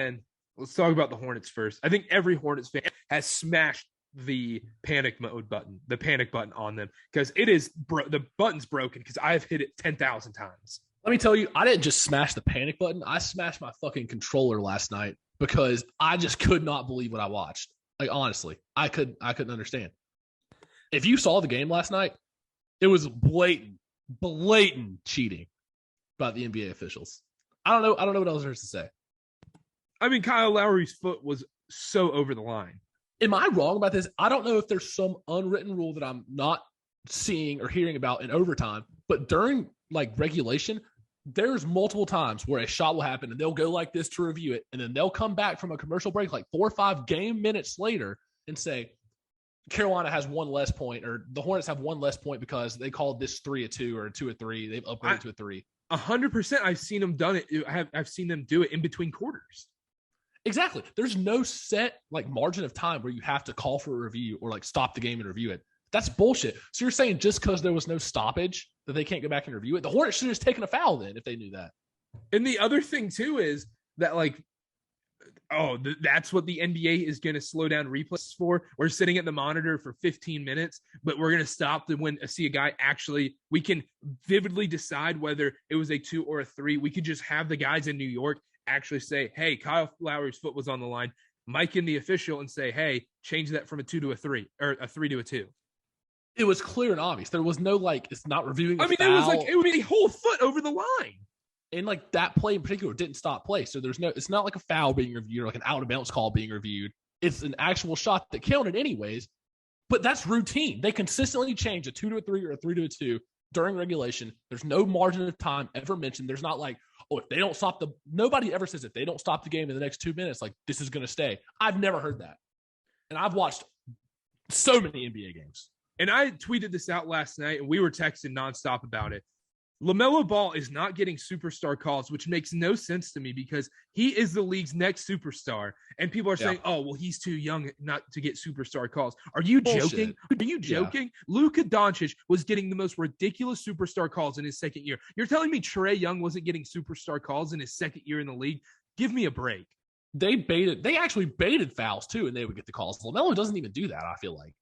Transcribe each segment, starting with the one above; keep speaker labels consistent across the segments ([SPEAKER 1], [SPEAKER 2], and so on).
[SPEAKER 1] And let's talk about the Hornets first. I think every Hornets fan has smashed the panic mode button, the panic button on them, because it is the button's broken because I've hit it 10,000 times.
[SPEAKER 2] Let me tell you, I didn't just smash the panic button. I smashed my fucking controller last night because I just could not believe what I watched. Like, honestly, I couldn't understand. If you saw the game last night, it was blatant cheating by the NBA officials. I don't know what else there's to say.
[SPEAKER 1] I mean, Kyle Lowry's foot was so over the line.
[SPEAKER 2] Am I wrong about this? I don't know if there's some unwritten rule that I'm not seeing or hearing about in overtime, but during like regulation, there's multiple times where a shot will happen and they'll go like this to review it. And then they'll come back from a commercial break like 4 or 5 game minutes later and say, Carolina has one less point, or the Hornets have one less point because they called this 3-2 or 2-3. They've upgraded to a 3.
[SPEAKER 1] 100%. I've seen them done it. I've seen them do it in between quarters.
[SPEAKER 2] Exactly. There's no set like margin of time where you have to call for a review or like stop the game and review it. That's bullshit. So you're saying just because there was no stoppage that they can't go back and review it? The Hornets should have just taken a foul then if they knew that.
[SPEAKER 1] And the other thing too is that like, that's what the NBA is going to slow down replays for. We're sitting at the monitor for 15 minutes, but we're going to stop when see a guy actually, we can vividly decide whether it was a 2 or a 3. We could just have the guys in New York actually say, hey, Kyle Lowry's foot was on the line. Mic in the official and say, hey, change that from a 2 to a 3 or a 3 to a 2.
[SPEAKER 2] It was clear and obvious. There was no like, it's not reviewing.
[SPEAKER 1] I mean, foul. It would be a whole foot over the line.
[SPEAKER 2] And like that play in particular didn't stop play. So it's not like a foul being reviewed or like an out of bounds call being reviewed. It's an actual shot that counted anyways, but that's routine. They consistently change a 2 to a 3 or a 3 to a 2 during regulation. There's no margin of time ever mentioned. There's not like, if they don't stop nobody ever says if they don't stop the game in the next 2 minutes, like this is going to stay. I've never heard that. And I've watched so many NBA games.
[SPEAKER 1] And I tweeted this out last night and we were texting nonstop about it. Lamelo Ball is not getting superstar calls, which makes no sense to me because he is the league's next superstar. And people are saying, oh, well, he's too young not to get superstar calls. Are you joking? Are you joking? Yeah. Luka Doncic was getting the most ridiculous superstar calls in his second year. You're telling me Trae Young wasn't getting superstar calls in his second year in the league? Give me a break.
[SPEAKER 2] They actually baited fouls too, and they would get the calls. LaMelo doesn't even do that, I feel like.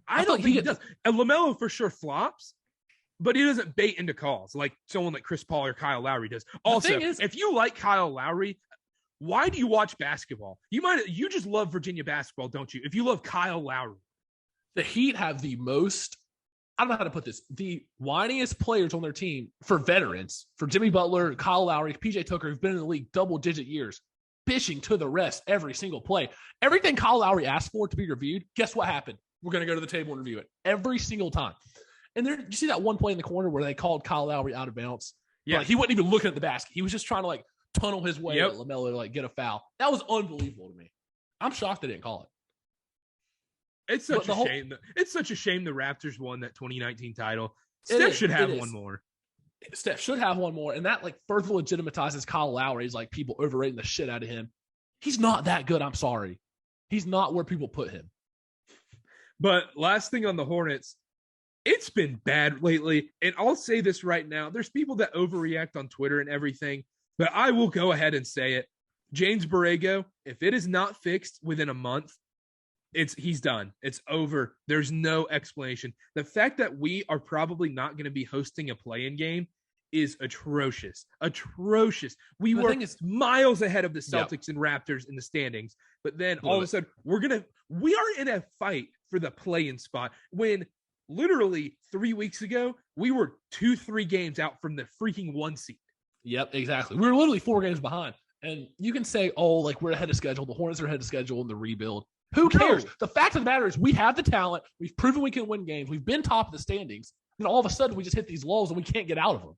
[SPEAKER 1] I don't think he does. And LaMelo for sure flops. But he doesn't bait into calls like someone like Chris Paul or Kyle Lowry does. Also, if you like Kyle Lowry, why do you watch basketball? You just love Virginia basketball, don't you? If you love Kyle Lowry.
[SPEAKER 2] The Heat have the most, I don't know how to put this, the whiniest players on their team for veterans, for Jimmy Butler, Kyle Lowry, PJ Tucker, who've been in the league double-digit years, bitching to the rest every single play. Everything Kyle Lowry asked for to be reviewed, guess what happened? We're going to go to the table and review it every single time. And you see that one play in the corner where they called Kyle Lowry out of bounds? Yeah. Like, he wasn't even looking at the basket. He was just trying to, like, tunnel his way at LaMelo to, like, get a foul. That was unbelievable to me. I'm shocked they didn't call it.
[SPEAKER 1] It's such a shame. It's such a shame the Raptors won that 2019 title. Steph should have one more.
[SPEAKER 2] Steph should have one more. And that, like, further legitimizes Kyle Lowry's, like, people overrating the shit out of him. He's not that good. I'm sorry. He's not where people put him.
[SPEAKER 1] But last thing on the Hornets, it's been bad lately, and I'll say this right now. There's people that overreact on Twitter and everything, but I will go ahead and say it. James Barrego, if it is not fixed within a month, he's done. It's over. There's no explanation. The fact that we are probably not going to be hosting a play-in game is atrocious. Atrocious. We were miles ahead of the Celtics and Raptors in the standings, but then all of a sudden we are in a fight for the play-in spot when literally 3 weeks ago, we were 2-3 games out from the freaking 1 seed.
[SPEAKER 2] Yep, exactly. We were literally 4 games behind. And you can say, like, we're ahead of schedule. The Hornets are ahead of schedule in the rebuild. Who cares? No. The fact of the matter is we have the talent. We've proven we can win games. We've been top of the standings. And all of a sudden, we just hit these lulls and we can't get out of them.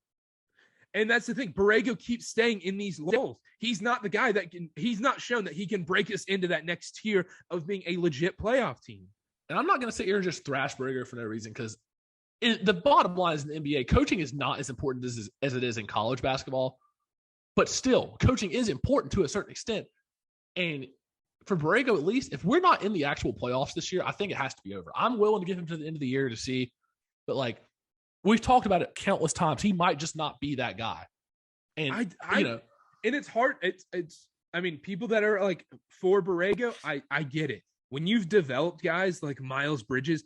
[SPEAKER 1] And that's the thing. Borrego keeps staying in these lulls. He's not the guy he's not shown that he can break us into that next tier of being a legit playoff team.
[SPEAKER 2] And I'm not going to sit here and just thrash Barrego for no reason because the bottom line is in the NBA, coaching is not as important as it is in college basketball. But still, coaching is important to a certain extent. And for Barrego, at least, if we're not in the actual playoffs this year, I think it has to be over. I'm willing to give him to the end of the year to see. But, like, we've talked about it countless times. He might just not be that guy. And,
[SPEAKER 1] and it's hard. It's I mean, people that are like for Barrego, I get it. When you've developed guys like Miles Bridges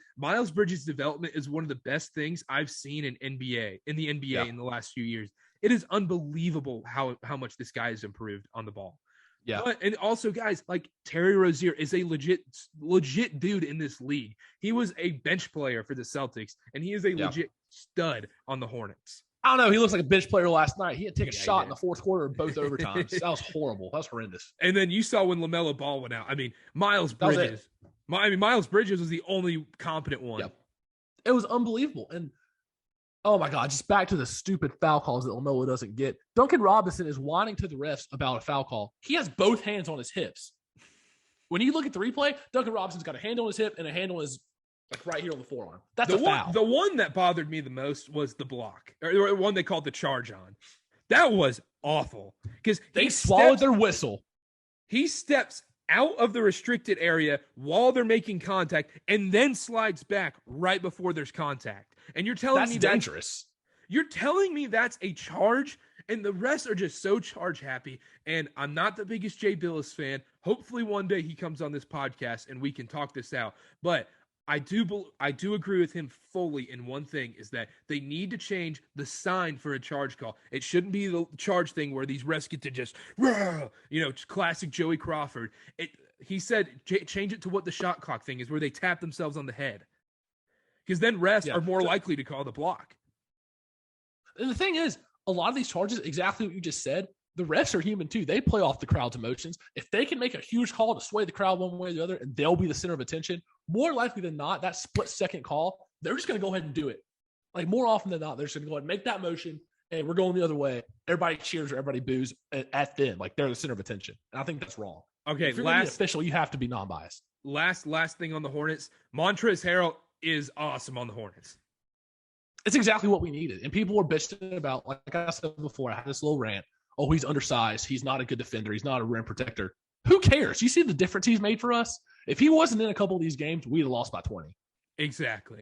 [SPEAKER 1] development is one of the best things I've seen in the NBA in the last few years. It is unbelievable how much this guy has improved on the ball.
[SPEAKER 2] Yeah.
[SPEAKER 1] And also, guys, like Terry Rozier is a legit dude in this league. He was a bench player for the Celtics, and he is a legit stud on the Hornets.
[SPEAKER 2] I don't know. He looks like a bench player last night. He had to take a shot in the fourth quarter of both overtimes. That was horrible. That was horrendous.
[SPEAKER 1] And then you saw when Lamelo Ball went out. I mean, Miles Bridges was the only competent one.
[SPEAKER 2] Yep. It was unbelievable. And oh my God, just back to the stupid foul calls that Lamelo doesn't get. Duncan Robinson is whining to the refs about a foul call. He has both hands on his hips. When you look at the replay, Duncan Robinson's got a hand on his hip and a hand on his like right here on the forearm. That's a foul.
[SPEAKER 1] The one that bothered me the most was the block, or the one they called the charge on. That was awful because
[SPEAKER 2] they swallowed their whistle.
[SPEAKER 1] He steps out of the restricted area while they're making contact and then slides back right before there's contact. And you're telling me that's
[SPEAKER 2] dangerous.
[SPEAKER 1] You're telling me that's a charge, and the rest are just so charge happy. And I'm not the biggest Jay Billis fan. Hopefully one day he comes on this podcast and we can talk this out. But I do agree with him fully in one thing, is that they need to change the sign for a charge call. It shouldn't be the charge thing where these refs get to just, classic Joey Crawford. He said change it to what the shot clock thing is, where they tap themselves on the head. Because then refs are more likely to call the block.
[SPEAKER 2] And the thing is, a lot of these charges, exactly what you just said, the refs are human too. They play off the crowd's emotions. If they can make a huge call to sway the crowd one way or the other, and they'll be the center of attention, more likely than not, that split-second call, they're just going to go ahead and do it. Like, more often than not, they're just going to go ahead and make that motion, and we're going the other way. Everybody cheers or everybody boos at them. Like, they're the center of attention. And I think that's wrong.
[SPEAKER 1] Okay,
[SPEAKER 2] if you're going to be official, you have to be non-biased.
[SPEAKER 1] Last thing on the Hornets, Montrezl Harrell is awesome on the Hornets.
[SPEAKER 2] It's exactly what we needed. And people were bitching about, like I said before, I had this little rant. Oh, he's undersized. He's not a good defender. He's not a rim protector. Who cares? You see the difference he's made for us? If he wasn't in a couple of these games, we'd have lost by 20.
[SPEAKER 1] Exactly.